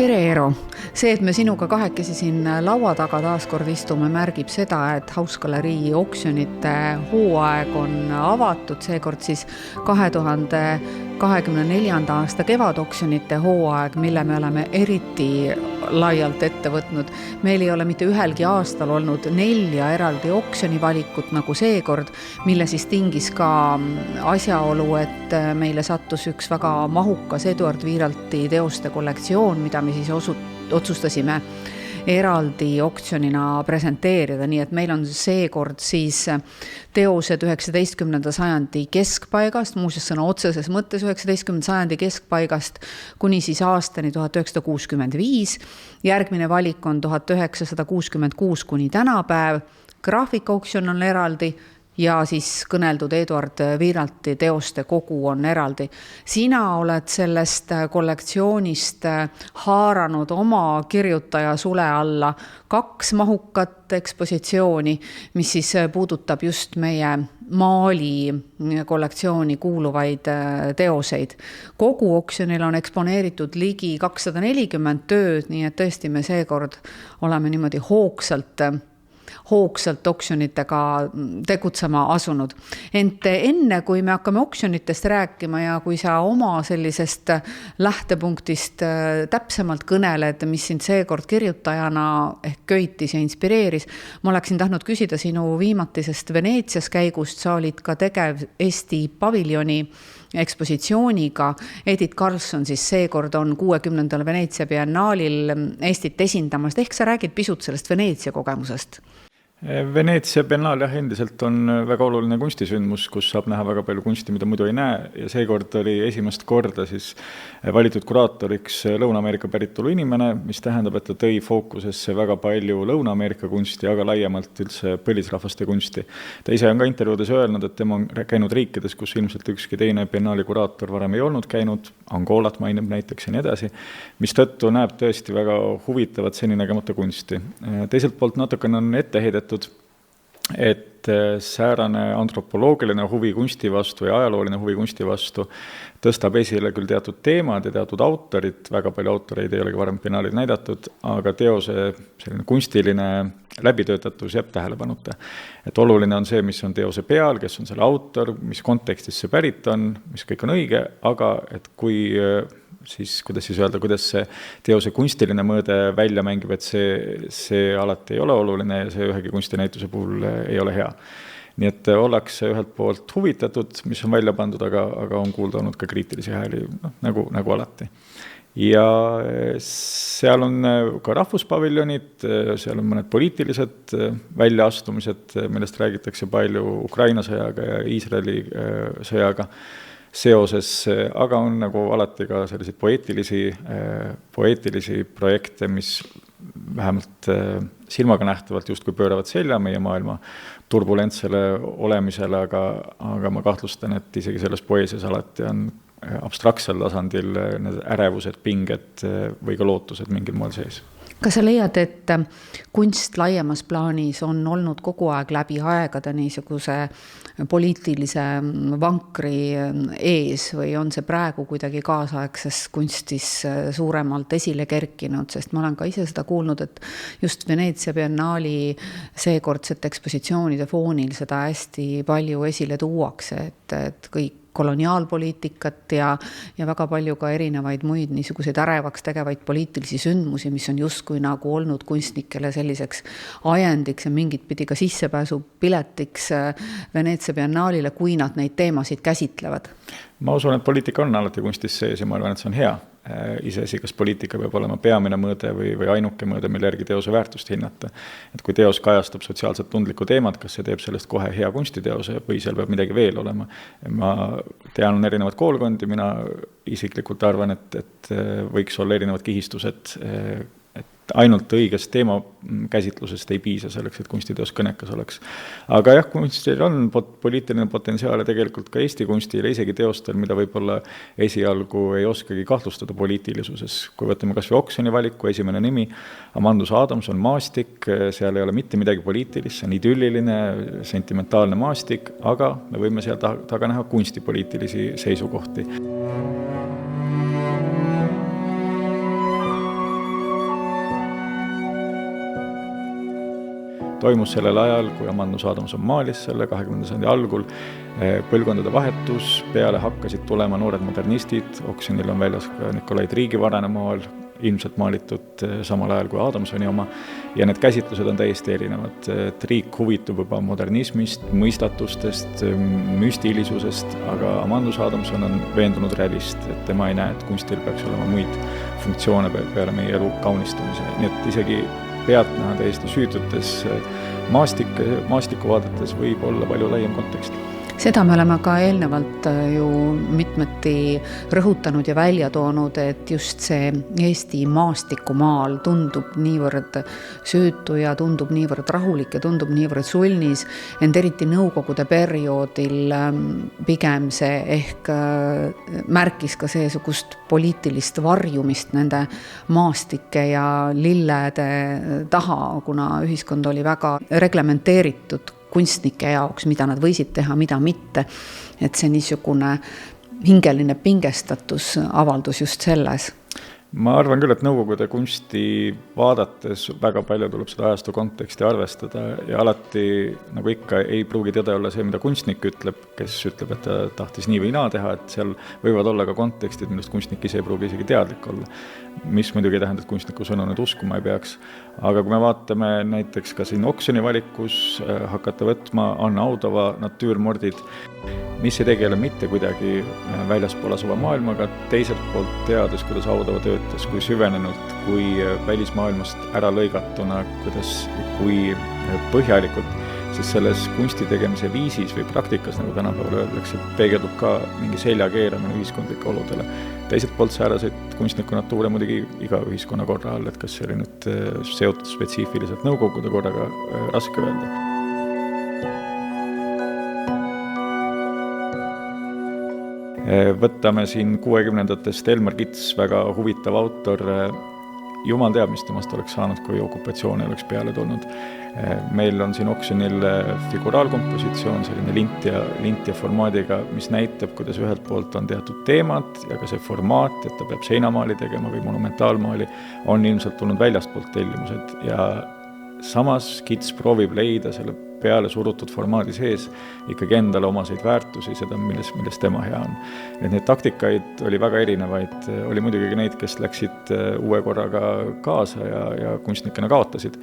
Tere, Eero! See, et me sinuga kahekesi siin laua taga taaskord istume, märgib seda, et Hausgalerii oksjonite hooaeg on avatud, seekord siis 2024. aasta kevadoksjonite hooaeg, mille me oleme eriti laialt ette võtnud. Meil ei ole mitte ühelgi aastal olnud 4 eraldi oksjonivalikut nagu seekord, mille siis tingis ka asjaolu, et meile sattus üks väga mahukas Eduard Wiiralti teoste kollektsioon, mida me siis otsustasime eraldi oksjonina presenteerida, nii et meil on seekord siis teosed 19. sajandi keskpaigast, muuseas sõna otseses mõttes 19. sajandi keskpaigast kuni siis aastani 1965. Järgmine valik on 1966 kuni tänapäev, graafikaoksjon on eraldi ja siis kõneldud Eduard Wiiralti teoste kogu on eraldi. Sina oled sellest kollektsioonist haaranud oma kirjutaja sule alla 2 mahukat ekspositsiooni, mis siis puudutab just meie maali kollektsiooni kuuluvaid teoseid. Kogu oksjonil on eksponeeritud ligi 240 tööd, nii et tõesti me seekord oleme niimoodi hoogsalt oksjonitega tegutsema asunud. Ent enne, kui me hakkame oksjonitest rääkima ja kui sa oma sellisest lähtepunktist täpsemalt kõneled, mis sind seekord kirjutajana ehk köitis ja inspireeris, ma oleksin tahtnud küsida sinu viimatisest Veneetsias käigust. Sa olid ka tegev Eesti paviljoni ekspositsiooniga. Edith Karlsson siis seekord on 60. Veneetsia biennaalil Eestit esindamast. Ehk sa räägid pisut sellest Veneetsia kogemusest? Veneetsia biennaal endiselt on väga oluline kunstisündmus, kus saab näha väga palju kunsti, mida muidu ei näe, ja seekord oli esimest korda siis valitud kuraatoriks Lõuna-Ameerika päritolu inimene, mis tähendab, et ta tõi fookusesse väga palju Lõuna-Ameerika kunsti, aga laiemalt üldse põlisrahvaste kunsti. Ta ise on ka intervjuudes öelnud, et tema on käinud riikides, kus ilmselt ükski teine biennaali kuraator varem ei olnud käinud, Angolat mainib näiteks ja nii edasi, mis tõttu näeb tõesti väga huvitavat seninägemata kunsti. Teiselt poolt natukene on etteheidet, et säärane antropoloogiline huvi kunsti vastu ja ajalooline huvi kunsti vastu tõstab esile küll teatud teemad ja teatud autorid, väga palju autoreid ei olegi varem biennaalil näidatud, aga teose selline kunstiline läbitöötatus jääb tähelepanuta. Et oluline on see, mis on teose peal, kes on selle autor, mis kontekstis see pärit on, mis kõik on õige, aga et kui siis, kuidas see teose kunstiline mõõde välja mängib, et see alati ei ole oluline ja see ühegi kunstinäituse puhul ei ole hea. Nii et ollakse ühelt poolt huvitatud, mis on välja pandud, aga on kuulda olnud ka kriitilisi hääli, nagu alati. Ja seal on ka rahvuspaviljonid, seal on mõned poliitilised väljaastumised, millest räägitakse palju Ukraina sõjaga ja Iisraeli sõjaga seoses, aga on nagu alati ka selliseid poeetilisi projekte, mis vähemalt silmaga nähtavalt justkui pööravad selja meie maailma turbulentsele olemisele, aga ma kahtlustan, et isegi selles poeesias alati on abstraktsel tasandil need ärevused, pinged või ka lootused mingil moel sees. Kas sa leiad, et kunst laiemas plaanis on olnud kogu aeg läbi aegade niisuguse poliitilise vankri ees või on see praegu kuidagi kaasaegses kunstis suuremalt esile kerkinud, sest ma olen ka ise seda kuulnud, et just Veneetsia biennaali seekordsete ekspositsioonide foonil seda hästi palju esile tuuakse, et kõik koloniaalpoliitikat ja väga palju ka erinevaid muid niisuguseid ärevaks tegevaid poliitilisi sündmusi, mis on justkui nagu olnud kunstnikele selliseks ajendiks ja mingit pidi ka sissepääsupiletiks Veneetsia biennaalile, kui nad neid teemasid käsitlevad. Ma usun, et poliitika on alati kunstis sees ja ma arvan, et see on hea. Iseasi, kas poliitika peab olema peamine mõõde või ainuke mõõde, mille järgi teose väärtust hinnata. Et kui teos kajastab sotsiaalselt tundlikku teemat, kas see teeb sellest kohe hea kunstiteose või seal peab midagi veel olema. Ma tean erinevad koolkondi, mina isiklikult arvan, et võiks olla erinevad kihistused, ainult õigest teema käsitlusest ei piisa selleks, et kunstiteos kõnekas oleks. Aga jah, kunstil on poliitiline potentsiaal ja tegelikult ka Eesti kunstil, isegi teostel, mida võib-olla esialgu ei oskagi kahtlustada poliitilisuses. Kui võtame kas või oksjoni valiku, esimene nimi, Amandus Adams on maastik, seal ei ole mitte midagi poliitilist, see on idülliline, sentimentaalne maastik, aga me võime seal taga näha kunstipoliitilisi seisukohti. toimus sellel ajal, kui Amandus Aadamson maalis selle 20. sajandi algul, põlvkondade vahetus, peale hakkasid tulema noored modernistid, oksjonil on väljas ka Nikolai Triigi varane maal, ilmselt maalitud samal ajal kui Aadamsoni oma, ja need käsitlused on täiesti erinevad. Et riik huvitub juba modernismist, mõistatustest, müstilisusest, aga Amandus Aadamson on veendunud realist, et tema ei näe, et kunstil peaks olema muid funktsioone peale meie elu kaunistamise. Nii et isegi pealtnäha täiesti süütutes maastikku vaadates võib olla palju laiem kontekst. Seda me oleme ka eelnevalt ju mitmeti rõhutanud ja välja toonud, et just see Eesti maastikumaal tundub niivõrd söötu ja tundub niivõrd rahulik ja tundub niivõrd sulnis, ent eriti nõukogude perioodil pigem see ehk märkis ka seesugust poliitilist varjumist nende maastike ja lillede taha, kuna ühiskond oli väga reglementeeritud kunstnike jaoks, mida nad võisid teha, mida mitte. Et see niisugune hingeline pingestatus avaldus just selles. Ma arvan küll, et nõukogude kunsti vaadates väga palju tuleb seda ajastu konteksti arvestada ja alati, nagu ikka, ei pruugi teada olla see, mida kunstnik ütleb, kes ütleb, et ta tahtis nii või naa teha, et seal võivad olla ka kontekstid, millest kunstnik ise ei pruugi isegi teadlik olla. Mis muidugi ei tähenda, et kunstniku sõnu nüüd uskuma ei peaks. Aga kui me vaatame näiteks ka siin oksjoni valikus hakata võtma Anna Audova natüürmordid, mis ei tegele mitte kuidagi väljaspool asuva maailmaga, teiselt poolt teades, kuidas Audova töötas, kui süvenenult, kui välismaailmast ära lõigatuna, kui põhjalikult, siis selles kunsti tegemise viisis või praktikas, nagu tänapäeval öeldakse, peegeldub ka mingi selja keeramine ühiskondlike oludele. Teiselt poolt sääraseid kunstniku natuure muidugi iga ühiskonna korra all, et kas see oli nüüd seotud spetsiifiliselt nõukogude korraga, raske öelda. Võtame siin 60-ndatest Elmar Kits, väga huvitav autor, jumal teab, mis temast oleks saanud, kui okupatsioon oleks peale tulnud. Meil on siin oksjonil figuraalkompositsioon, selline lint ja formaadiga, mis näitab, kuidas ühelt poolt on teatud teemad ja ka see formaat, et ta peab seinamaali tegema või monumentaalmaali, on ilmselt tulnud väljastpoolt tellimused ja samas Kits proovib leida selle peale surutud formaadi sees ikkagi endale omaseid väärtusi, seda, milles tema hea on. Et need taktikaid oli väga erinevaid, oli muidugi neid, kes läksid uue korraga kaasa ja kunstnikena kaotasid.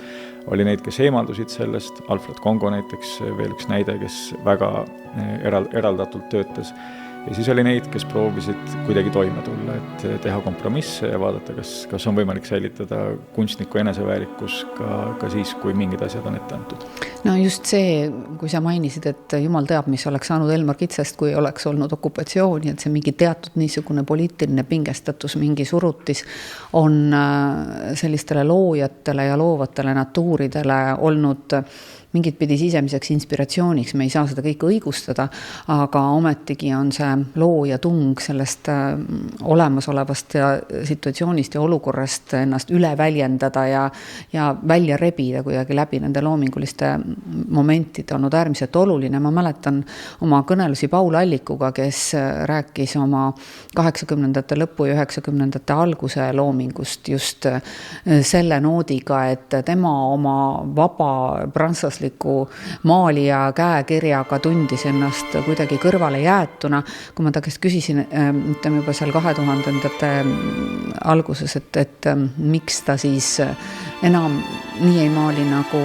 Oli neid, kes eemaldusid sellest, Alfred Kongo näiteks, veel üks näide, kes väga eraldatult töötas. Ja siis oli neid, kes proovisid kuidagi toime tulla, et teha kompromisse ja vaadata, kas on võimalik säilitada kunstniku eneseväärikus ka siis, kui mingid asjad on ette antud. No just see, kui sa mainisid, et jumal teab, mis oleks saanud Elmar Kitsast, kui oleks olnud okupatsiooni, et see mingi teatud niisugune poliitiline pingestatus, mingi surutis on sellistele loojatele ja loovatele natuuridele olnud mingit pidi sisemiseks inspiratsiooniks, me ei saa seda kõike õigustada, aga ometigi on see looja tung sellest olemasolevast ja situatsioonist ja olukorrast ennast üle väljendada ja välja rebida kuidagi läbi nende loominguliste momentide olnud äärmiselt oluline. Ma mäletan oma kõnelusi Paul Allikuga, kes rääkis oma 80-ndate lõpu ja 90-ndate alguse loomingust just selle noodiga, et tema oma vaba prantslasliku maalija käekirjaga tundis ennast kuidagi kõrvale jäetuna. Kui ma ta käest küsisin, ütleme juba seal 2000-ndate alguses, et miks ta siis enam nii ei maali nagu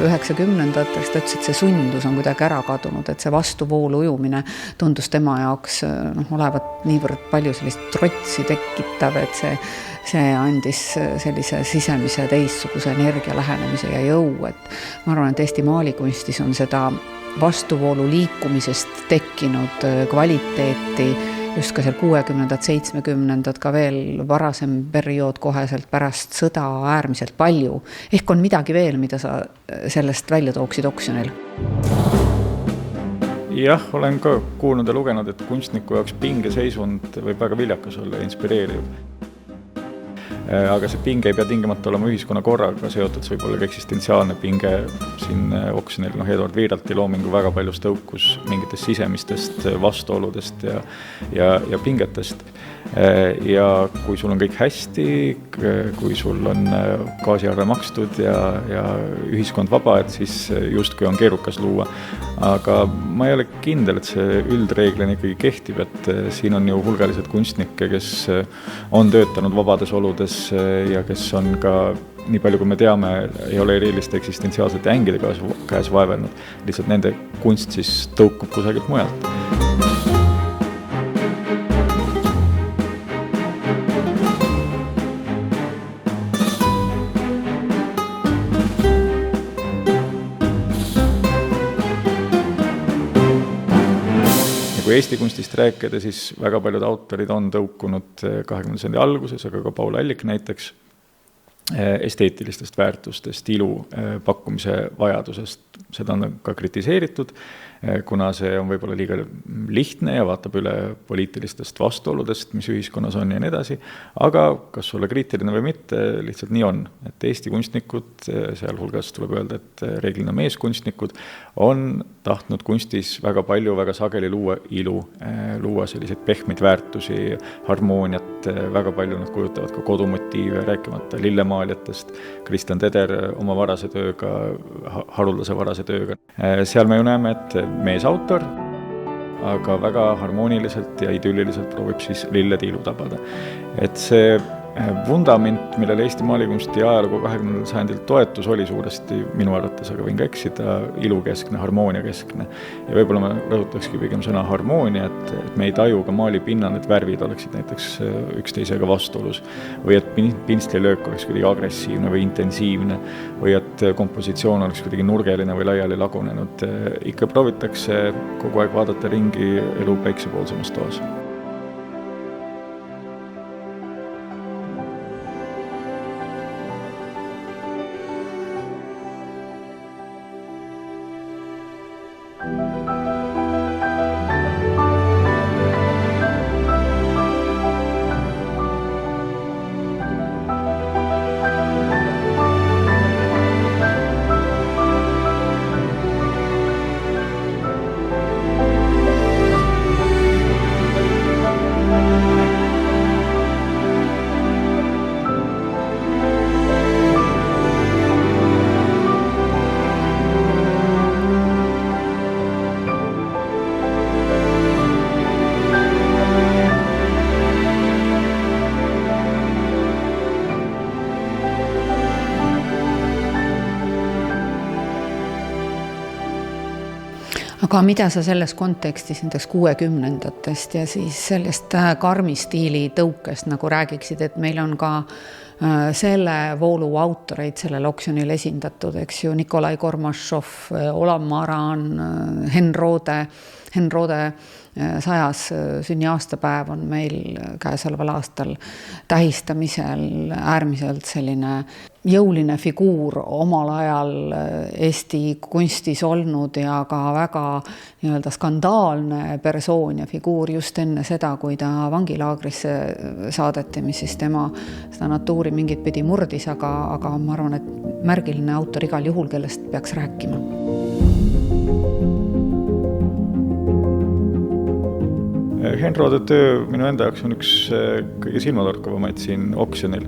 90-ndatest, ta ütles, et see sundus on kuidagi ära kadunud, et see vastuvoolu ujumine tundus tema jaoks olevat niivõrd palju sellist trotsi tekitav, et see andis sellise sisemise teistsuguse energia lähenemise ja jõu, et ma arvan, et Eesti maalikunstis on seda vastuvoolu liikumisest tekkinud kvaliteeti just ka seal 60-ndad, 70-ndad, ka veel varasem periood koheselt pärast sõda äärmiselt palju. Ehk on midagi veel, mida sa sellest välja tooksid oksjonil? Jah, olen ka kuulnud ja lugenud, et kunstniku jaoks pingeseisund võib väga viljakas olla ja inspireeriv. Aga see pinge ei pea tingimata olema ühiskonna korraga seotud, see võib olla ka eksistentsiaalne pinge. Siin oksjonil Eduard Viiralti loomingu väga palju tõukus mingitest sisemistest vastuoludest ja pingetest. Ja kui sul on kõik hästi, kui sul on gaasiarve makstud ja ühiskond vaba, et siis justkui on keerukas luua. Aga ma ei ole kindel, et see üldreeglina ikkagi kehtib, et siin on ju hulgalised kunstnikke, kes on töötanud vabades oludes ja kes on ka, nii palju kui me teame, ei ole eriliste eksistentsiaalsete ängide käes vaevelnud. Lihtsalt nende kunst siis tõukub kusagilt mujalt. Kui Eesti kunstist rääkida, siis väga paljud autorid on tõukunud 20. sajandi alguses, aga ka Paul Allik näiteks esteetilistest väärtustest, ilu pakkumise vajadusest. Seda on ka kritiseeritud, kuna see on võib-olla liiga lihtne ja vaatab üle poliitilistest vastuoludest, mis ühiskonnas on ja nii edasi. Aga kas olla kriitiline või mitte, lihtsalt nii on. Et Eesti kunstnikud, sealhulgas tuleb öelda, et reeglina meeskunstnikud, on tahtnud kunstis väga palju, väga sageli luua ilu, luua selliseid pehmeid väärtusi, harmooniat, väga palju nad kujutavad ka kodumotiive, rääkimata lillemaaljatest, Kristjan Teder oma varase tööga, haruldase varase tööga. Seal me ju näeme, et meesautor, aga väga harmooniliselt ja idülliliselt proovib siis lilled ilu tabada. Et see vundament, millele Eesti maalikunsti ajalugu 20. sajandil toetus, oli suuresti minu arvates, aga võin ka eksida, ilukeskne, harmooniakeskne. Ja võib-olla ma rõhutakski pigem sõna harmoonia, et me ei taju ka maali pinnal, et värvid oleksid näiteks üksteisega vastuolus, või et pinstlilöök oleks kuidagi agressiivne või intensiivne, või et kompositsioon oleks kuidagi nurgeline või laiali lagunenud. Ikka proovitakse kogu aeg vaadata ringi elu päiksepoolsemas toas. Aga mida sa selles kontekstis näiteks 60-ndatest ja siis sellest karmi stiili tõukest nagu räägiksid, et meil on ka selle voolu autoreid sellel oksjonil esindatud, eks ju, Nikolai Kormašov, Olav Maran, Henn Roode 100. sünniaastapäev on meil käesoleval aastal tähistamisel äärmiselt selline jõuline figuur omal ajal Eesti kunstis olnud ja ka väga nii-öelda skandaalne persoon ja figuur just enne seda, kui ta vangilaagrisse saadeti, mis siis tema seda natuuri mingit pidi murdis, aga ma arvan, et märgiline autor igal juhul, kellest peaks rääkima. Henn Roode töö minu enda jaoks on üks kõige silmatorkavamaid siin oksjonil.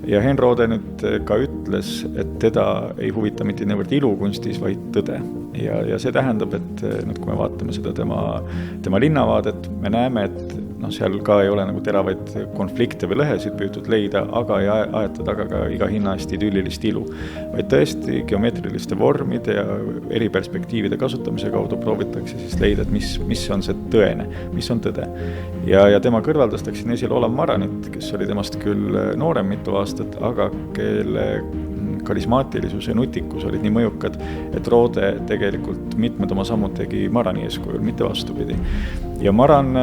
Ja Henn Roode nüüd ka ütles, et teda ei huvita mitte niivõrd ilukunstis, vaid tõde. Ja see tähendab, et nüüd, kui me vaatame seda tema linnavaadet, me näeme, et seal ka ei ole nagu teravaid konflikte või lõhesid püütud leida, aga ei aeta taga ka iga hinna eest idüllilist ilu. Vaid tõesti geomeetriliste vormide ja eri perspektiivide kasutamise kaudu proovitakse siis leida, et mis on see tõene, mis on tõde. Ja tema kõrvaldastaksin esile Olav Maranit, kes oli temast küll noorem mitu aastat, aga kelle karismaatilisus ja nutikus olid nii mõjukad, et Roode tegelikult mitmed oma sammud tegi Marani eeskujul, mitte vastupidi. Ja Maran,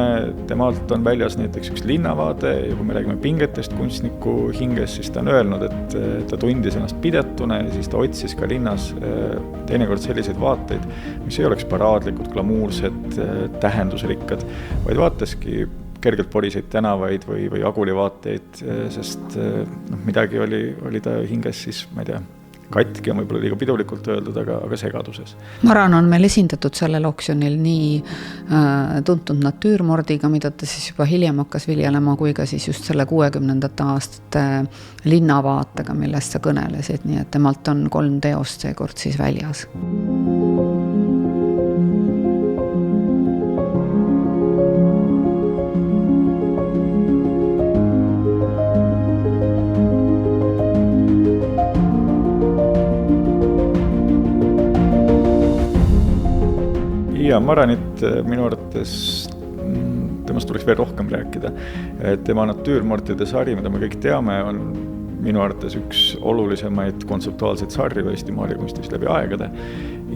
temalt on väljas näiteks üks linnavaade ja kui me räägime pingetest kunstniku hinges, siis ta on öelnud, et ta tundis ennast pidetuna ja siis ta otsis ka linnas teinekord selliseid vaateid, mis ei oleks paraadlikud, glamuursed, tähendusrikkad, vaid vaataski kergelt poriseid tänavaid või agulivaateid, sest midagi oli ta hinges siis, ma ei tea, katki on võib-olla liiga pidulikult öeldud, aga segaduses. Maran on meil esindatud sellel oksjonil nii tuntud natüürmordiga, mida ta siis juba hiljem hakkas viljelema, kui ka siis just selle 60. aastate linnavaatega, millest sa kõnelesid, nii et temalt on 3 teost seekord siis väljas. Ja Maranit minu arvates, temast tuleks veel rohkem rääkida. Tema natüürmordide sari, mida me kõik teame, on minu arvates üks olulisemaid kontseptuaalseid sarju Eesti maalikunstist läbi aegade.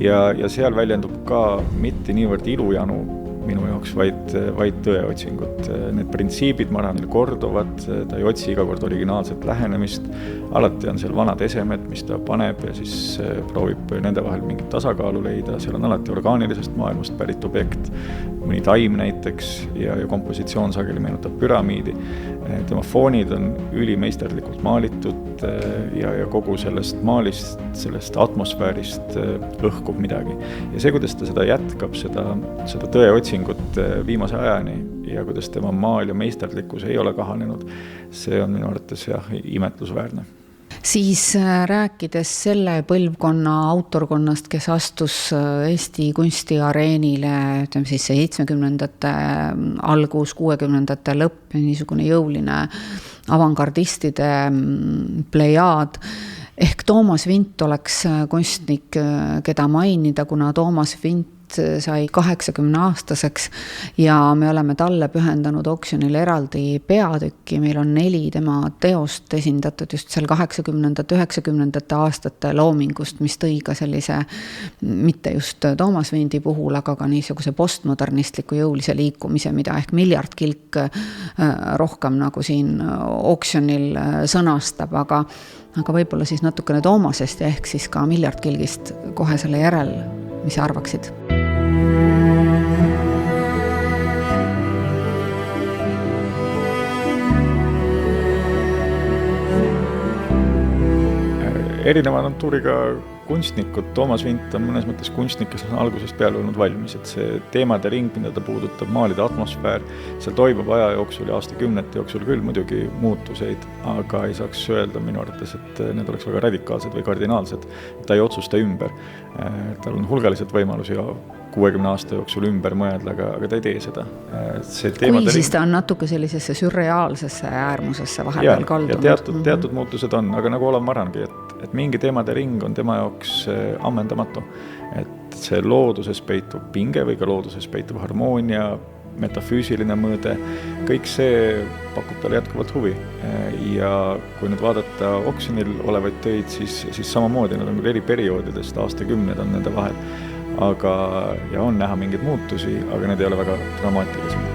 Ja seal väljendub ka mitte niivõrd ilujanu minu jaoks, vaid tõeotsingut. Need printsiibid Maranil korduvad, ta ei otsi iga kord originaalset lähenemist, alati on seal vanad esemed, mis ta paneb ja siis proovib nende vahel mingit tasakaalu leida, seal on alati orgaanilisest maailmast pärit objekt, mõni taim näiteks ja kompositsioon sageli meenutab püramiidi. Tema foonid on ülimeisterlikult maalitud ja kogu sellest maalist, sellest atmosfäärist õhkub midagi. Ja see, kuidas ta seda jätkab, seda tõeotsingut viimase ajani ja kuidas tema maal ja meisterlikkus ei ole kahanenud, see on minu arvates imetlusväärne. Siis rääkides selle põlvkonna autorkonnast, kes astus Eesti kunstiareenile, ütleme siis 70. algus, 60. lõpp, niisugune jõuline avangardistide plejaad, ehk Toomas Vint oleks kunstnik, keda mainida, kuna Toomas Vint sai 80-aastaseks ja me oleme talle pühendanud oksjonil eraldi peatükki. Meil on 4 tema teost esindatud just seal 80. 90. aastate loomingust, mis tõi ka sellise, mitte just Toomas Vindi puhul, aga ka niisuguse postmodernistliku jõulise liikumise, mida ehk Miljard Kilk rohkem nagu siin oksjonil sõnastab, aga võib-olla siis natukene Toomasest ja ehk siis ka Miljard Kilgist kohe selle järel, mis arvaksid? Erineva natuuriga kunstnikud, Toomas Vint on mõnes mõttes kunstnik, kes on algusest peale olnud valmis, et see teemade ring, mida ta puudutab, maalide atmosfäär, seal toimub aja jooksul ja aastakümnete jooksul küll muidugi muutuseid, aga ei saaks öelda minu arvates, et need oleks väga radikaalsed või kardinaalsed. Ta ei otsusta ümber. Tal on hulgaliselt võimalusi 60 aasta jooksul ümber mõelda, aga ta ei tee seda. Kui siis ta on natuke sellisesse sürreaalsesse äärmusesse vahepeal kaldunud. Ja teatud muutused on, aga nagu Olav Marangi, et mingi teemade ring on tema jaoks ammendamatu. Et see looduses peitub pinge või ka looduses peitub harmoonia, metafüüsiline mõõde, kõik see pakub talle jätkuvalt huvi. Ja kui nüüd vaadata oksjonil olevaid töid, siis samamoodi nad on küll eri perioodidest, aastakümned on nende vahel. Aga on näha mingeid muutusi, aga need ei ole väga dramaatilised.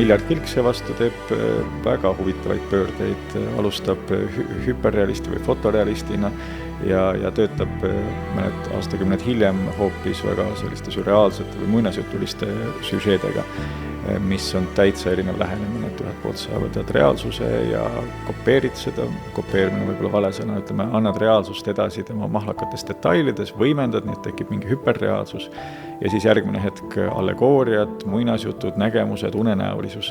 Miljard Kilk seevastu teeb väga huvitavaid pöördeid, alustab hüperrealisti või fotorealistina ja töötab mõned aastakümned hiljem hoopis väga selliste sürreaalsete või muinasjutuliste süžeedega, mis on täitsa erinev lähenemine, et ühelt poolt sa võtad reaalsuse ja kopeerid seda, kopeerimine võib-olla vale sõna, ütleme, annad reaalsust edasi tema mahlakates detailides, võimendad, nii et tekib mingi hüperreaalsus ja siis järgmine hetk allegooriad, muinasjutud, nägemused, unenäolisus,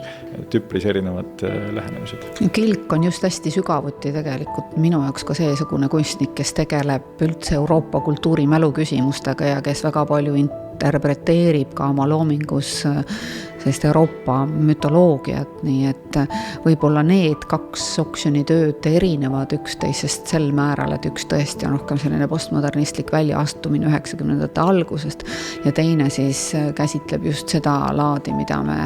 üpris erinevad lähenemised. Kilk on just hästi sügavuti tegelikult minu jaoks ka seesugune kunstnik, kes tegeleb üldse Euroopa kultuurimälu küsimustega ja kes väga palju interpreteerib ka oma loomingus sellist Euroopa mütoloogiat, nii et võib-olla need 2 oksjonitööd erinevad üksteisest sel määral, et üks tõesti on rohkem selline postmodernistlik väljaastumine 90. algusest ja teine siis käsitleb just seda laadi, mida me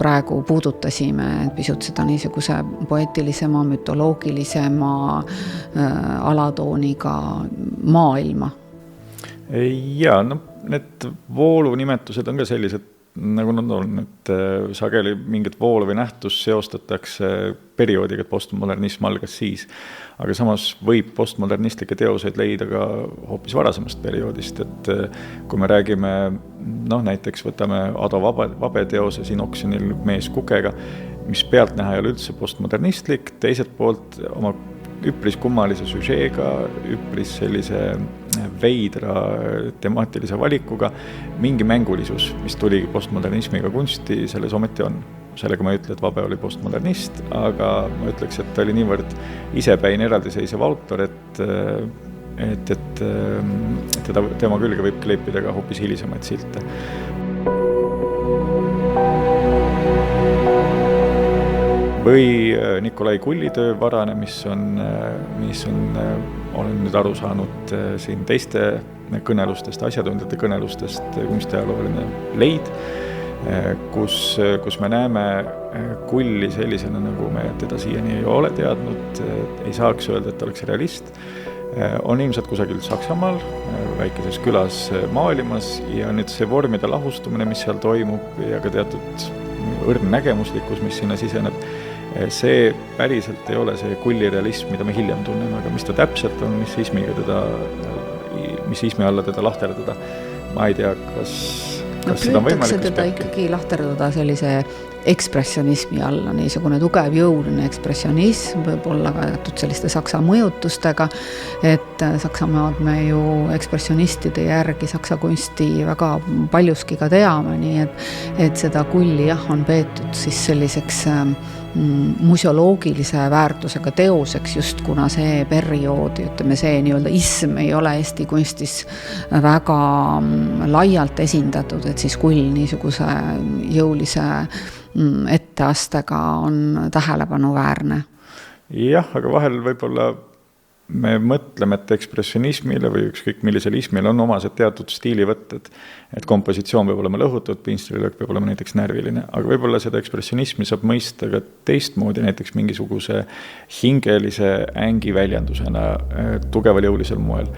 praegu puudutasime, pisut seda niisuguse poeetilisema, mütoloogilisema alatooniga maailma. Ja, need voolunimetused on ka sellised nagu nad on, et sageli mingit voolu või nähtust seostatakse perioodiga, et postmodernism algas siis. Aga samas võib postmodernistlikke teoseid leida ka hoopis varasemast perioodist, et kui me räägime, näiteks võtame Ado Vabe teose siin oksjonil Mees kukega, mis pealtnäha ei ole üldse postmodernistlik, teiselt poolt oma üpris kummalise süžeega, üpris sellise veidra temaatilise valikuga, mingi mängulisus, mis tuligi postmodernismiga kunsti, selles ometi on. Sellega ma ei ütle, et Vabe oli postmodernist, aga ma ütleks, et ta oli niivõrd isepäin eraldiseisev autor, et tema külge võib kleepida ka hoopis hilisemaid silte. Või Nikolai Kulli töö Varane, mis on olen nüüd aru saanud siin teiste kõnelustest, asjatundjate kõnelustest, kunstiajalooline leid, kus me näeme Kulli sellisena, nagu me teda siiani ei ole teadnud, ei saaks öelda, et oleks realist. On ilmselt kusagil Saksamaal, väikeses külas maalimas ja nüüd see vormide lahustumine, mis seal toimub ja ka teatud õrn nägemuslikkus, mis sinna siseneb, see päriselt ei ole see Kulli realism, mida me hiljem tunneme, aga mis ta täpselt on, mis ismi alla teda lahterdada, ma ei tea, kas seda on võimalik. Püütakse teda ikkagi lahterdada sellise ekspressionismi alla, niisugune tugev jõuline ekspressionism, võib olla ka selliste saksa mõjutustega, et Saksamaad me ju ekspressionistide järgi saksa kunsti väga paljuski ka teame, nii et seda Kulli on peetud siis selliseks museoloogilise väärtusega teoseks, just kuna see periood, ütleme see nii-öelda ism ei ole Eesti kunstis väga laialt esindatud, et siis Kull niisuguse jõulise etteastega on tähelepanuväärne. Jah, aga vahel võib-olla me mõtleme, et ekspressionismile või ükskõik millisel ismil on omased teatud stiilivõtted, et kompositsioon peab olema lõhutud, pinstrilöök peab olema näiteks närviline, aga võib-olla seda ekspressionismi saab mõista ka teistmoodi, näiteks mingisuguse hingelise ängi väljendusena tugeval jõulisel moel.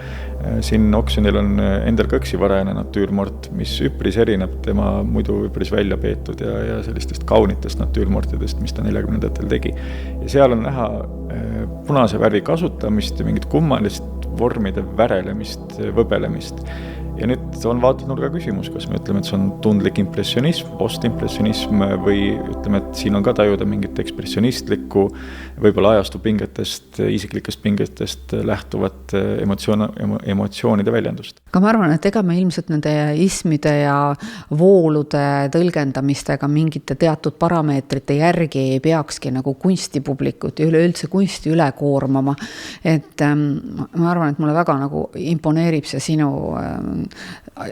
Siin oksjonil on Endel Kõksi varajane natüürmort, mis üpris erineb tema muidu üpris välja peetud ja sellistest kaunitest natüürmortidest, mis ta 40-ndatel tegi. Ja seal on näha punase värvi kasutamist ja mingit kummalist vormide värelemist, võbelemist. Ja nüüd on vaatenurga küsimus, kas me ütleme, et see on tundlik impressionism, postimpressionism või ütleme, et siin on ka tajuda mingit ekspressionistlikku, võib-olla ajastu pingetest, isiklikest pingetest lähtuvat emotsioonide väljendust. Aga ma arvan, et ega me ilmselt nende ismide ja voolude tõlgendamistega mingite teatud parameetrite järgi ei peakski nagu kunstipublikut ja üleüldse kunsti üle koormama. Et ma arvan, et mulle väga nagu imponeerib see sinu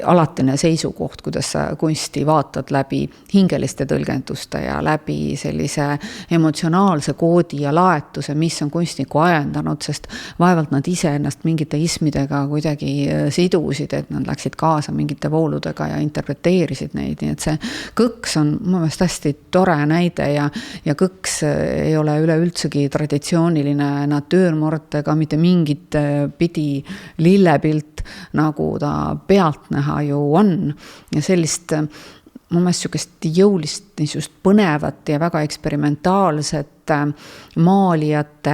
alatine seisukoht, kuidas sa kunsti vaatad läbi hingeliste tõlgenduste ja läbi sellise emotsionaalse koodi ja laetuse, mis on kunstniku ajendanud, sest vaevalt nad ise ennast mingite ismidega kuidagi sidusid, et nad läksid kaasa mingite vooludega ja interpreteerisid neid, nii et see Kõks on mu meelest hästi tore näide ja Kõks ei ole üleüldsegi traditsiooniline natüürmort ega mitte mingit pidi lillepilt, nagu ta pealtnäha ju on ja sellist mu meelest sükest jõulist, niisugust põnevat ja väga eksperimentaalset maalijate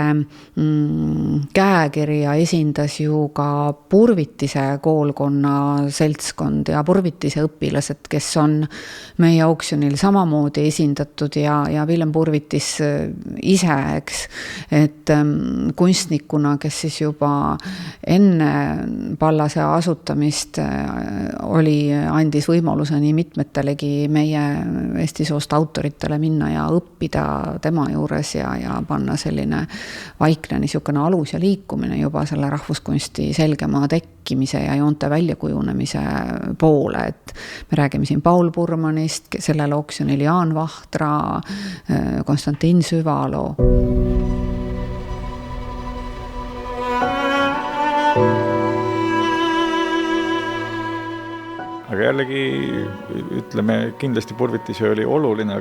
käekirja esindas ju ka Purvitise koolkonna seltskond ja Purvitise õpilased, kes on meie oksjonil samamoodi esindatud ja Villem Purvitis ise, eks, et kunstnikuna, kes siis juba enne Pallase asutamist andis võimaluse nii mitmetelegi meie Eesti soost autoritele minna ja õppida tema juures ja panna selline vaikne niisugune alus ja liikumine juba selle rahvuskunsti selgema tekkimise ja joonte väljakujunemise poole, et me räägime siin Paul Purmanist, sellel oksjonil Jaan Vahtra, Konstantin Süvaloo. Aga jällegi ütleme, kindlasti purvitisöö oli oluline,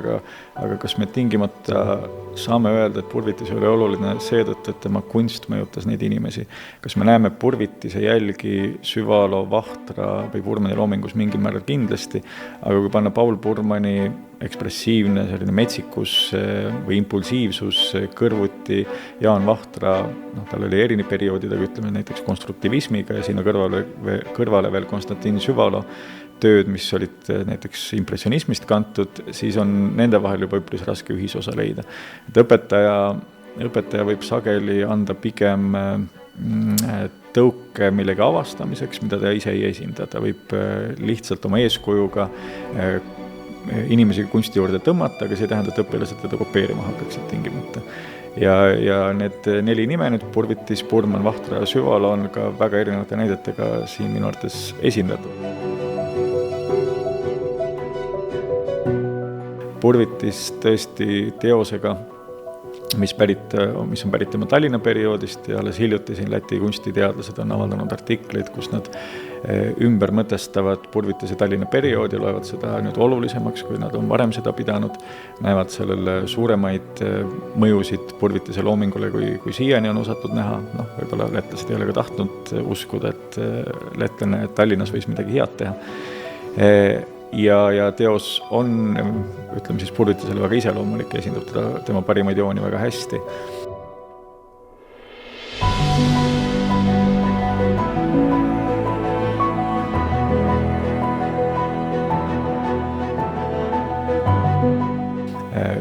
aga kas me tingimata saame öelda, et purvitisöö oli oluline seetõttu, et tema kunst mõjutas neid inimesi. Kas me näeme purvitise jälgi Süvalo, Vahtra või Purmani loomingus mingil määral kindlasti, aga kui panna Paul Purmani ekspressiivne selline metsikus või impulsiivsus kõrvuti Jaan Vahtra, tal oli eri perioodid, aga ütleme näiteks konstruktivismiga ja sinna kõrvale veel Konstantin Süvalo tööd, mis olid näiteks impressionismist kantud, siis on nende vahel juba üpris raske ühisosa leida. Et õpetaja võib sageli anda pigem tõuke millegi avastamiseks, mida ta ise ei esinda. Ta võib lihtsalt oma eeskujuga inimesi kunsti juurde tõmmata, aga see ei tähenda, et õpilased teda kopeerima hakkaksid tingimata. Ja need 4 nime, nüüd Purvitis, Purman, Vahtra ja Süvalo on ka väga erinevate näidetega siin minu arvates esindatud. Purvitis tõesti teosega, mis on pärit tema Tallinna perioodist ja alles hiljuti siin Läti kunstiteadlased on avaldanud artikleid, kus nad ümber mõtestavad Purvitise Tallinna perioodi, loevad seda nüüd olulisemaks, kui nad on varem seda pidanud, näevad sellele suuremaid mõjusid Purvitise loomingule, kui siiani on osatud näha. Võib-olla lätlased ei ole ka tahtnud uskuda, et lätlane Tallinnas võis midagi head teha. Ja teos on, ütleme siis Purvitisele väga iseloomulik ja esindab tema parimaid jooni väga hästi.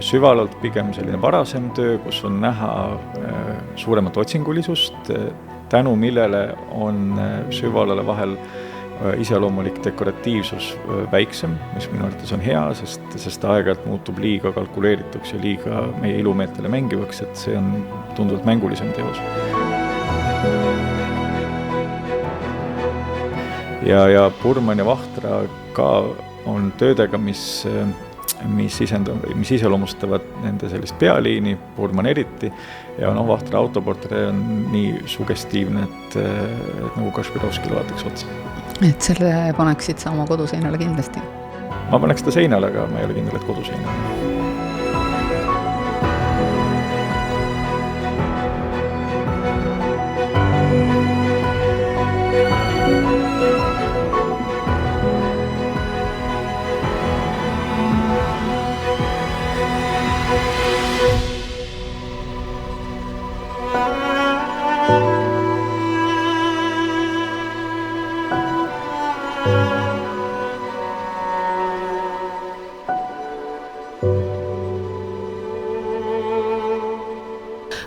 Süvalolt pigem selline varasem töö, kus on näha suuremat otsingulisust, tänu millele on Süvalole vahel iseloomulik dekoratiivsus väiksem, mis minu arvates on hea, sest aeg-ajalt muutub liiga kalkuleerituks ja liiga meie ilumeetele mängivaks, et see on tunduvalt mängulisem teos. Ja Purman ja Vahtra ka on töödega, mis iseloomustavad nende sellist pealiini, Purman eriti, ja Vahtra autoportree on nii sugestiivne, et nagu Kašpirovskile vaataks otsa. Et selle paneksid sa oma koduseinale kindlasti? Ma paneks ta seinale, aga ma ei ole kindel, et koduseinale.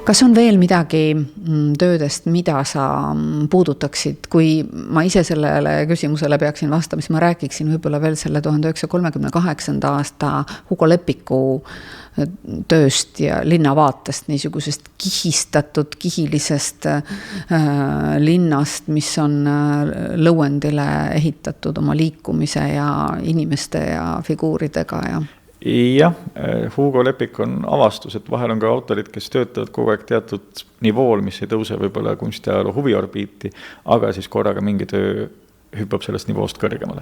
Kas on veel midagi töödest, mida sa puudutaksid? Kui ma ise sellele küsimusele peaksin vastama, siis ma rääkiksin võib-olla veel selle 1938. aasta Hugo Leppiku tööst ja linnavaatest, niisugusest kihistatud, kihilisest linnast, mis on lõuendile ehitatud oma liikumise ja inimeste ja figuuridega ja Jah, Hugo Leppik on avastus, et vahel on ka autorid, kes töötavad kogu aeg teatud nivool, mis ei tõuse võib-olla kunstiajaloo huviorbiiti, aga siis korraga mingi töö hüppab sellest nivoost kõrgemale.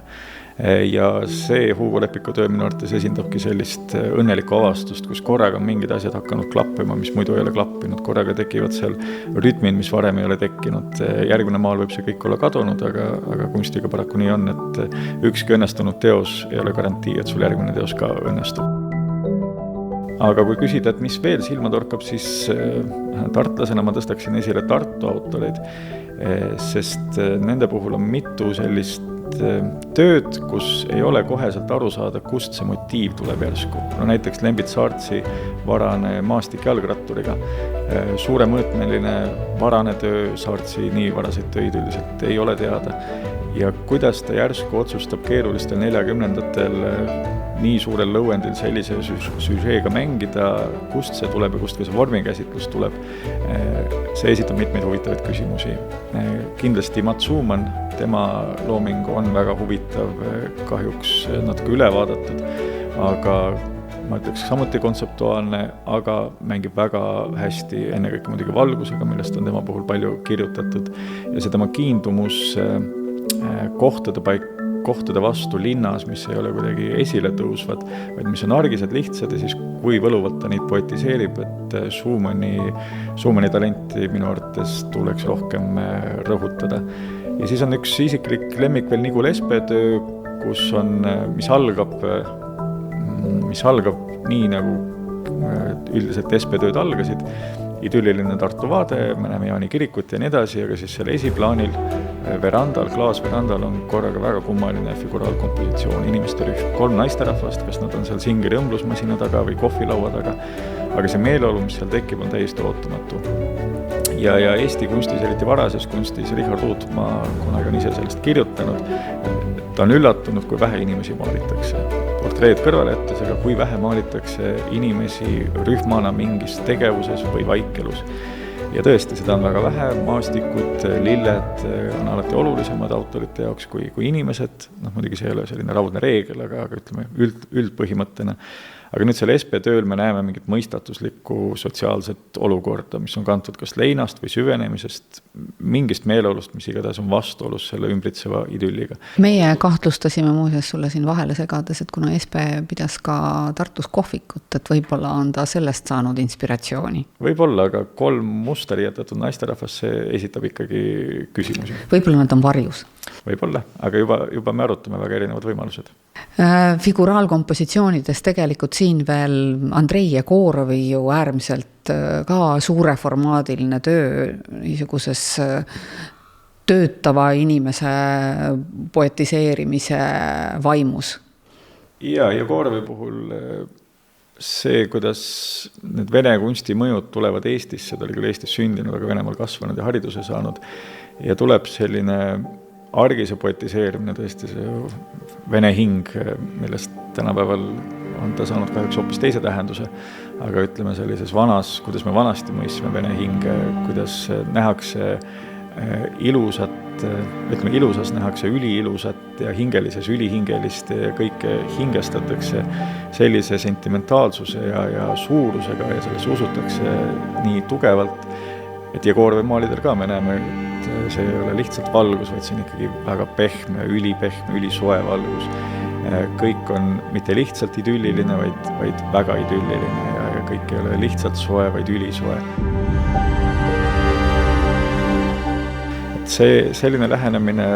Ja see Hugo Leppiku töö minu arvates esindabki sellist õnnelikku avastust, kus korraga on mingid asjad hakanud klappima, mis muidu ei ole klappinud, korraga tekivad seal rütmid, mis varem ei ole tekkinud. Järgmine maal võib see kõik olla kadunud, aga kunstiga paraku nii on, et ükski õnnestunud teos ei ole garantii, et sul järgmine teos ka õnnestub. Aga kui küsida, et mis veel silma torkab, siis tartlasena ma tõstaksin esile Tartu autoreid, sest nende puhul on mitu sellist tööd, kus ei ole koheselt aru saada, kust see motiiv tuleb järsku. Näiteks Lembit Saartsi varane maastik jalgratturiga. Suuremõõtmeline varane töö, Saartsi nii varaseid töid üldiselt ei ole teada. Ja kuidas ta järsku otsustab keerulistel 40-ndatel nii suurel lõuendil sellise süžeega mängida, kust see tuleb ja kust ka see vormikäsitlus tuleb. See esitab mitmeid huvitavaid küsimusi. Kindlasti Mats Uumann, tema looming on väga huvitav, kahjuks natuke üle vaadatud, aga ma ütleks samuti kontseptuaalne, aga mängib väga hästi ennekõike muidugi valgusega, millest on tema puhul palju kirjutatud. Ja see tema kiindumus kohtade kohtade vastu linnas, mis ei ole kuidagi esile tõusvad, vaid mis on argised, lihtsad ja siis kui võluvalt ta neid poetiseerib, et Schumanni talenti minu arvates tuleks rohkem rõhutada. Ja siis on üks isiklik lemmik veel Nigul Espe töö, mis algab nii nagu üldiselt Espe tööd algasid, idülliline Tartu vaade, me näeme Jaani kirikut ja nii edasi, aga siis selle esiplaanil verandal, klaasverandal on korraga väga kummaline figuraalkompositsioon, inimeste rühm, 3 naisterahvast, kas nad on seal Singeri õmblusmasina taga või kohvilaua taga, aga see meeleolu, mis seal tekib, on täiesti ootamatu. Ja Eesti kunstis, eriti varases kunstis, Richard Uutmaa kunagi on ise sellest kirjutanud, ta on üllatunud, kui vähe inimesi maalitakse. Portreed kõrvale jättes, aga kui vähe maalitakse inimesi rühmana mingis tegevuses või vaikelus. Ja tõesti, seda on väga vähe, maastikud, lilled on alati olulisemad autorite jaoks kui inimesed, muidugi see ei ole selline raudne reegel, aga ütleme üldpõhimõttena. Aga nüüd selle Espe tööl me näeme mingit mõistatuslikku sotsiaalset olukorda, mis on kantud kas leinast või süvenemisest, mingist meeleolust, mis igatahes on vastuolus selle ümbritseva idülliga. Meie kahtlustasime muuseas sulle siin vahele segades, et kuna Espe pidas ka Tartus kohvikut, et võib-olla on ta sellest saanud inspiratsiooni. Võib-olla, aga 3 musteri jätatud naisterahvas, see esitab ikkagi küsimusi. Võib-olla nad on varjus. Võib-olla, aga juba me arutame väga erinevad võimalused. Figuraalkompositsioonides tegelikult siin veel Andrei Jegorovi ju äärmiselt ka suureformaadiline töö niisuguses töötava inimese poetiseerimise vaimus. Ja Jegorovi puhul see, kuidas need vene kunsti mõjud tulevad Eestisse, ta oli küll Eestis sündinud, aga Venemaal kasvanud ja hariduse saanud ja tuleb selline argise poetiseerimine, tõesti see vene hing, millest tänapäeval on ta saanud kahjuks hoopis teise tähenduse, aga ütleme sellises vanas, kuidas me vanasti mõistsime vene hinge, kuidas nähakse ilusat, ütleme ilusas nähakse üliilusat ja hingelises ülihingelist ja kõike hingestatakse sellise sentimentaalsuse ja suurusega ja sellesse usutakse nii tugevalt, et Jegorovi maalidel ka me näeme, et see ei ole lihtsalt valgus, vaid see on ikkagi väga pehme, ülisoe valgus. Kõik on mitte lihtsalt idülliline, vaid väga idülliline ja kõik ei ole lihtsalt soe, vaid ülisoe. Et selline lähenemine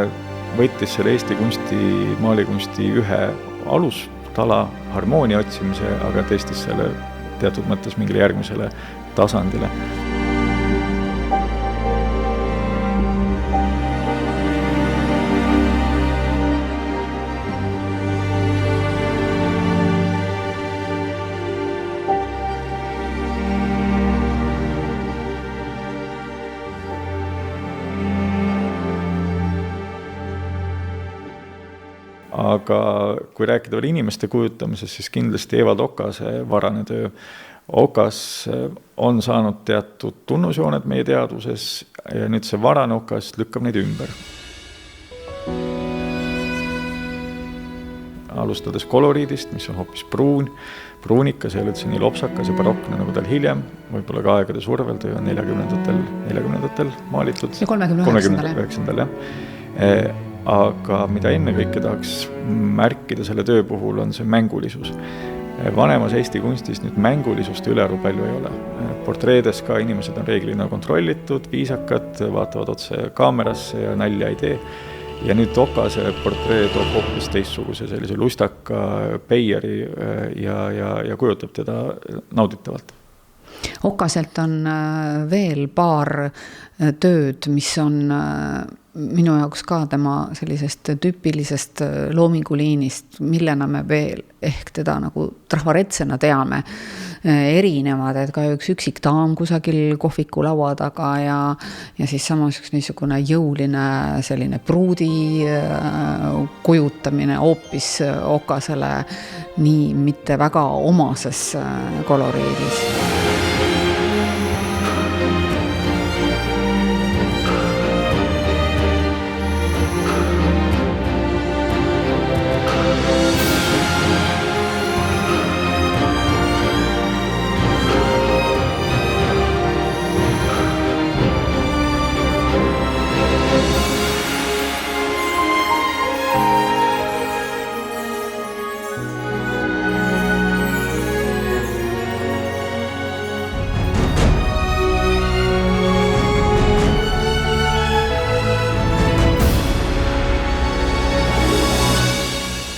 võttis selle Eesti kunsti, maalikunsti ühe alustala, harmoonia otsimise, aga tõstis selle teatud mõttes mingile järgmisele tasandile. Aga kui rääkida veel inimeste kujutamisest, siis kindlasti Evald Okase varane töö. Okas on saanud teatud tunnusjooned meie teaduses ja nüüd see varane Okas lükkab neid ümber. Alustades koloriidist, mis on hoopis pruunika, see ei ole üldse nii lopsakas ja barokne nagu tal hiljem, võib-olla ka aegade survel, töö on 40-ndatel maalitud. Ja 39. jah. Aga mida enne kõike tahaks märkida selle töö puhul on see mängulisus. Vanemas Eesti kunstis nüüd mängulisust ülearu palju ei ole. Portreedes ka inimesed on reeglina kontrollitud, viisakad, vaatavad otse kaamerasse ja nalja ei tee. Ja nüüd Okase portree toob hoopis teistsuguse sellise lustaka peijeri ja kujutab teda nauditavalt. Okaselt on veel paar tööd, mis on minu jaoks ka tema sellisest tüüpilisest loominguliinist, millena me veel ehk teda nagu trafaretsena teame, erinevad, et ka üks üksik daam kusagil kohviku laua taga ja siis samas üks niisugune jõuline selline pruudi kujutamine hoopis Okasele nii mitte väga omases koloriidis.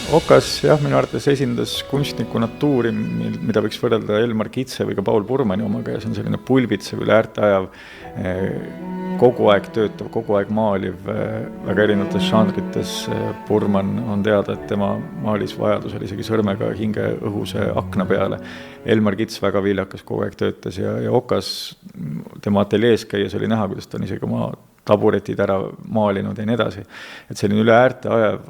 Okas jah, minu arvates esindas kunstniku natuuri, mida võiks võrrelda Elmar Kitse või ka Paul Burmani omaga ja see on selline pulbitsev, üle äärte ajav, kogu aeg töötav, kogu aeg maaliv, väga erinevates žanrites. Burman on teada, et tema maalis vajadusel isegi sõrmega hinge õhuse akna peale. Elmar Kits väga viljakas, kogu aeg töötas ja Okas tema ateljees käies oli näha, kuidas ta on isegi oma taburetid ära maalinud ja nii edasi. Et selline üle äärte ajav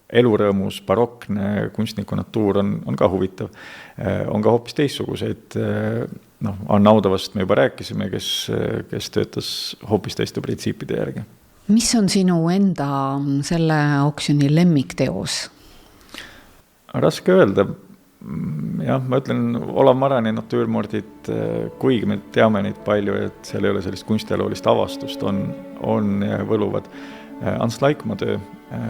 elurõõmus, barokne kunstniku natuur on ka huvitav. On ka hoopis teistsuguseid, Anna Audavast me juba rääkisime, kes töötas hoopis teiste printsiipide järgi. Mis on sinu enda selle oksjoni lemmikteos? Raske öelda. Jah, ma ütlen, Olav Marani natüürmordid, kuigi me teame neid palju, et seal ei ole sellist kunstialoolist avastust, on võluvad. Ants Laikmaa töö.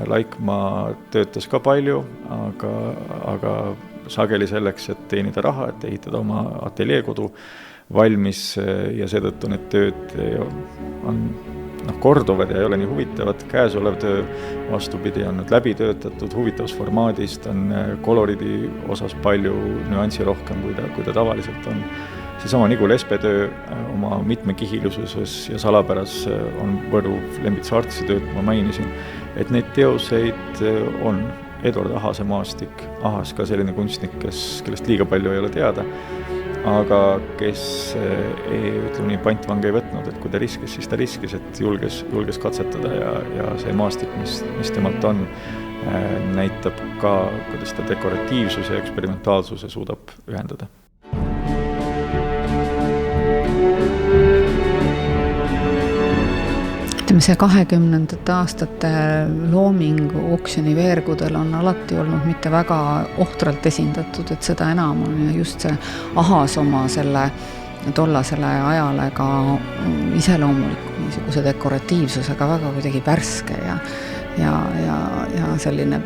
Laikmaa töötas ka palju, aga sageli selleks, et teenida raha, et ehitada oma ateljeekodu valmis ja seetõttu need tööd on korduvad ja ei ole nii huvitavad. Käesolev töö vastupidi on nüüd läbi töötatud, huvitavas formaadis, ta on koloridi osas palju nüansi rohkem, kui ta tavaliselt on. Seesama Nigu Lespe töö oma mitmekihilisuses ja salapäras on võruv Lembit Saartsi tööd, ma mainisin, et neid teoseid on. Edward Ahase maastik, Ahas ka selline kunstnik, kellest liiga palju ei ole teada, aga kes ütleme nii, pantvange ei võtnud, et kui ta riskis, siis ta riskis, et julges katsetada ja see maastik, mis temalt on, näitab ka, kuidas ta dekoratiivsuse ja eksperimentaalsuse suudab ühendada. See 20. aastate looming oksjoni veergudel on alati olnud mitte väga ohtralt esindatud, et seda enam on ja just see Ahas oma selle tollasele ajale ka iseloomuliku niisuguse dekoratiivsusega väga kuidagi värske ja selline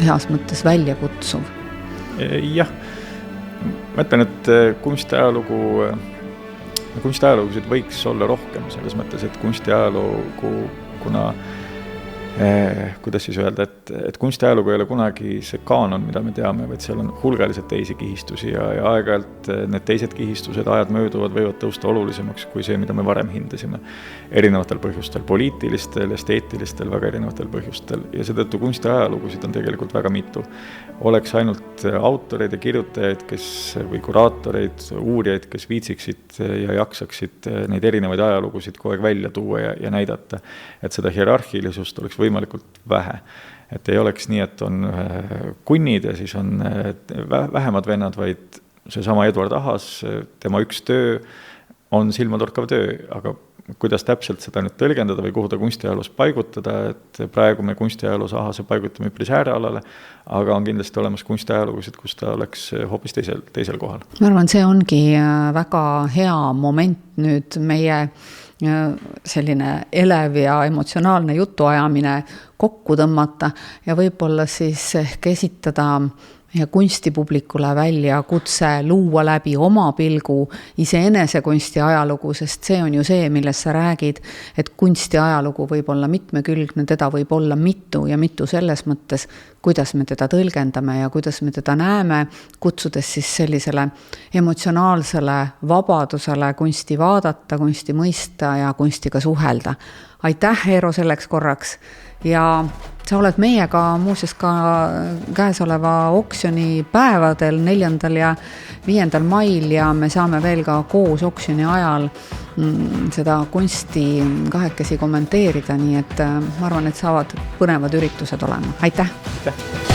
heas mõttes väljakutsuv. Jah, ma ütlen, et kunstiajaloogusid võiks olla rohkem selles mõttes, et kunstiajaloogu, kuna kuidas siis öelda, et kunstiajaloogu ei ole kunagi see kaanon, mida me teame, vaid seal on hulgaliselt teisi kihistusi ja aeg-ajalt need teised kihistused ajad mööduvad, võivad tõusta olulisemaks kui see, mida me varem hindasime. Erinevatel põhjustel, poliitilistel, esteetilistel, väga erinevatel põhjustel ja seetõttu kunstiajaloogusid on tegelikult väga mitu. Oleks ainult autoreid ja kirjutajaid, või kuraatoreid, uurijaid, kes viitsiksid ja jaksaksid neid erinevaid ajaloogusid kogu aeg välja tuua ja näidata, et seda hierarhilisust oleks võimalikult vähe. Et ei oleks nii, et on kunnid ja siis on vähemad vennad, vaid seesama Edward Ahas, tema üks töö on silmatorkav töö, aga kuidas täpselt seda nüüd tõlgendada või kuhu ta kunstiajaloos paigutada, et praegu me kunstiajaloos Ahase paigutame üpris äärealale, aga on kindlasti olemas kunstiajaloogusid, kus ta oleks hoopis teisel kohal. Ma arvan, see ongi väga hea moment nüüd meie selline elev ja emotsionaalne jutuajamine kokku tõmmata ja võib-olla siis ehk esitada ja kunstipublikule välja kutse luua läbi oma pilgu iseenese kunsti ajalugu, sest see on ju see, millest sa räägid, et kunsti ajalugu võib olla mitmekülgne, teda võib olla mitu ja mitu selles mõttes, kuidas me teda tõlgendame ja kuidas me teda näeme, kutsudes siis sellisele emotsionaalsele vabadusele kunsti vaadata, kunsti mõista ja kunstiga suhelda. Aitäh, Eero, selleks korraks ja sa oled meiega muuseas ka käesoleva oksjoni päevadel 4. ja 5. mail ja me saame veel ka koos oksjoni ajal seda kunsti kahekesi kommenteerida, nii et ma arvan, et saavad põnevad üritused olema. Aitäh! Aitäh!